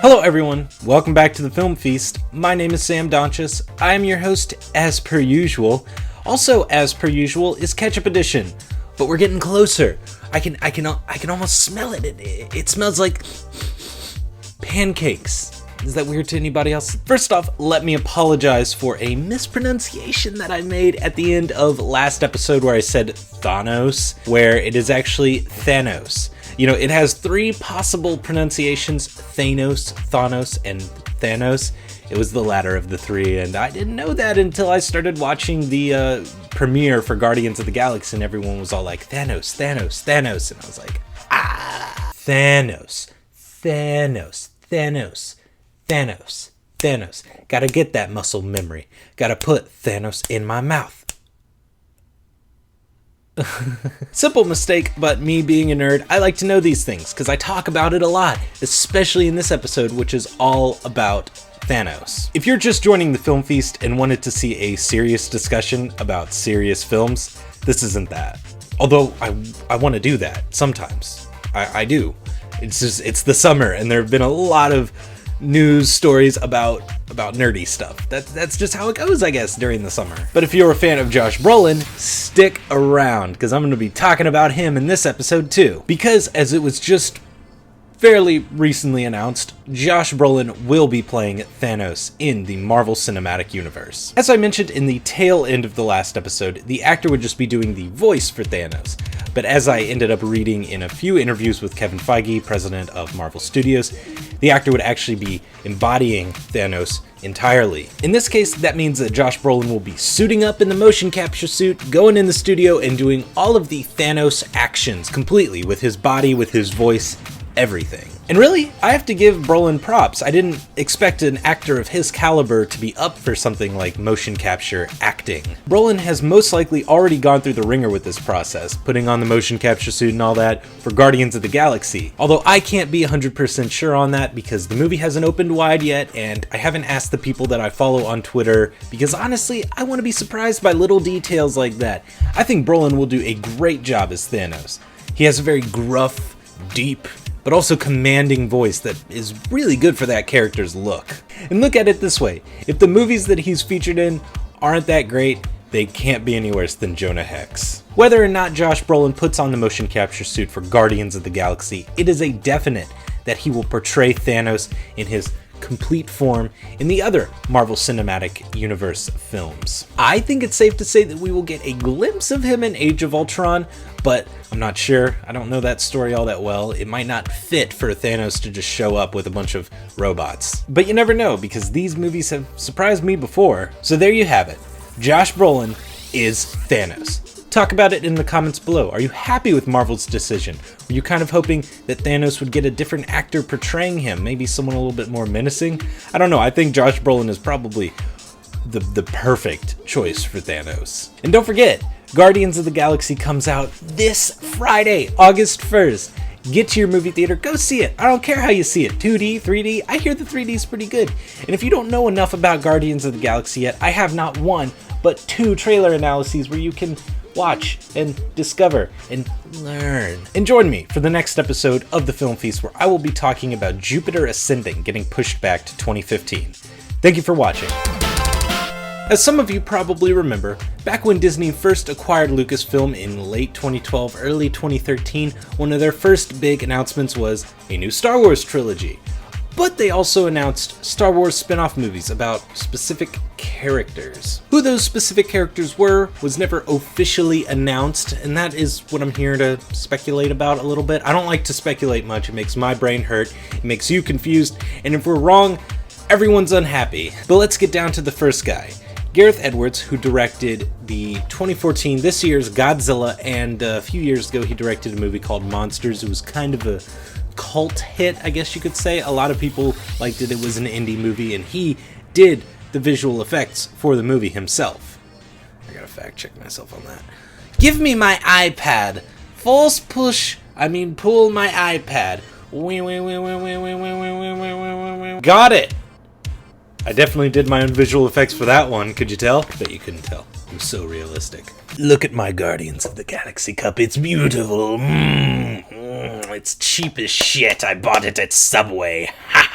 Hello everyone, welcome back to the Film Feast. My name is Sam Donchis. I am your host as per usual. Also as per usual is Ketchup Edition, but we're getting closer. I can almost smell it. It smells like pancakes. Is that weird to anybody else? First off, let me apologize for a mispronunciation that I made at the end of last episode where I said Thanos, where it is actually Thanos. You know, it has three possible pronunciations: Thanos, and Thanos. It was the latter of the three, and I didn't know that until I started watching the premiere for Guardians of the Galaxy, and everyone was all like, Thanos, and I was like, Thanos. Gotta get that muscle memory. Gotta put Thanos in my mouth. Simple mistake, but me being a nerd, I like to know these things because I talk about it a lot, especially in this episode, which is all about Thanos. If you're just joining the Film Feast and wanted to see a serious discussion about serious films, this isn't that. Although I want to do that sometimes. I do. It's the summer and there have been a lot of news stories about nerdy stuff. That's just how it goes, I guess, during the summer. But if you're a fan of Josh Brolin, stick around, because I'm going to be talking about him in this episode too. Because, as it was just fairly recently announced, Josh Brolin will be playing Thanos in the Marvel Cinematic Universe. As I mentioned in the tail end of the last episode, the actor would just be doing the voice for Thanos. But as I ended up reading in a few interviews with Kevin Feige, president of Marvel Studios, the actor would actually be embodying Thanos entirely. In this case, that means that Josh Brolin will be suiting up in the motion capture suit, going in the studio, and doing all of the Thanos actions completely with his body, with his voice, everything. And really, I have to give Brolin props. I didn't expect an actor of his caliber to be up for something like motion capture acting. Brolin has most likely already gone through the ringer with this process, putting on the motion capture suit and all that for Guardians of the Galaxy. Although I can't be 100% sure on that because the movie hasn't opened wide yet, and I haven't asked the people that I follow on Twitter because honestly, I want to be surprised by little details like that. I think Brolin will do a great job as Thanos. He has a very gruff, deep, but also commanding voice that is really good for that character's look. And look at it this way, if the movies that he's featured in aren't that great, they can't be any worse than Jonah Hex. Whether or not Josh Brolin puts on the motion capture suit for Guardians of the Galaxy, it is a definite that he will portray Thanos in his complete form in the other Marvel Cinematic Universe films. I think it's safe to say that we will get a glimpse of him in Age of Ultron, but I'm not sure. I don't know that story all that well. It might not fit for Thanos to just show up with a bunch of robots. But you never know, because these movies have surprised me before. So there you have it. Josh Brolin is Thanos. Talk about it in the comments below. Are you happy with Marvel's decision? Were you kind of hoping that Thanos would get a different actor portraying him? Maybe someone a little bit more menacing? I don't know. I think Josh Brolin is probably the perfect choice for Thanos. And don't forget, Guardians of the Galaxy comes out this Friday, August 1st. Get to your movie theater, go see it. I don't care how you see it, 2D, 3D, I hear the 3D is pretty good. And if you don't know enough about Guardians of the Galaxy yet, I have not one, but two trailer analyses where you can watch and discover and learn. And join me for the next episode of the Film Feast where I will be talking about Jupiter Ascending getting pushed back to 2015. Thank you for watching. As some of you probably remember, back when Disney first acquired Lucasfilm in late 2012, early 2013, one of their first big announcements was a new Star Wars trilogy. But they also announced Star Wars spin-off movies about specific characters. Who those specific characters were was never officially announced, and that is what I'm here to speculate about a little bit. I don't like to speculate much. It makes my brain hurt, it makes you confused, and if we're wrong, everyone's unhappy. But let's get down to the first guy. Gareth Edwards, who directed the 2014, this year's Godzilla, and a few years ago he directed a movie called Monsters. It was kind of a cult hit, I guess you could say. A lot of people liked it. It was an indie movie, and he did the visual effects for the movie himself. I gotta fact check myself on that. Give me my iPad. Pull my iPad. Got it! I definitely did my own visual effects for that one. Could you tell? Bet you couldn't tell. It was so realistic. Look at my Guardians of the Galaxy cup. It's beautiful. It's cheap as shit. I bought it at Subway. Ha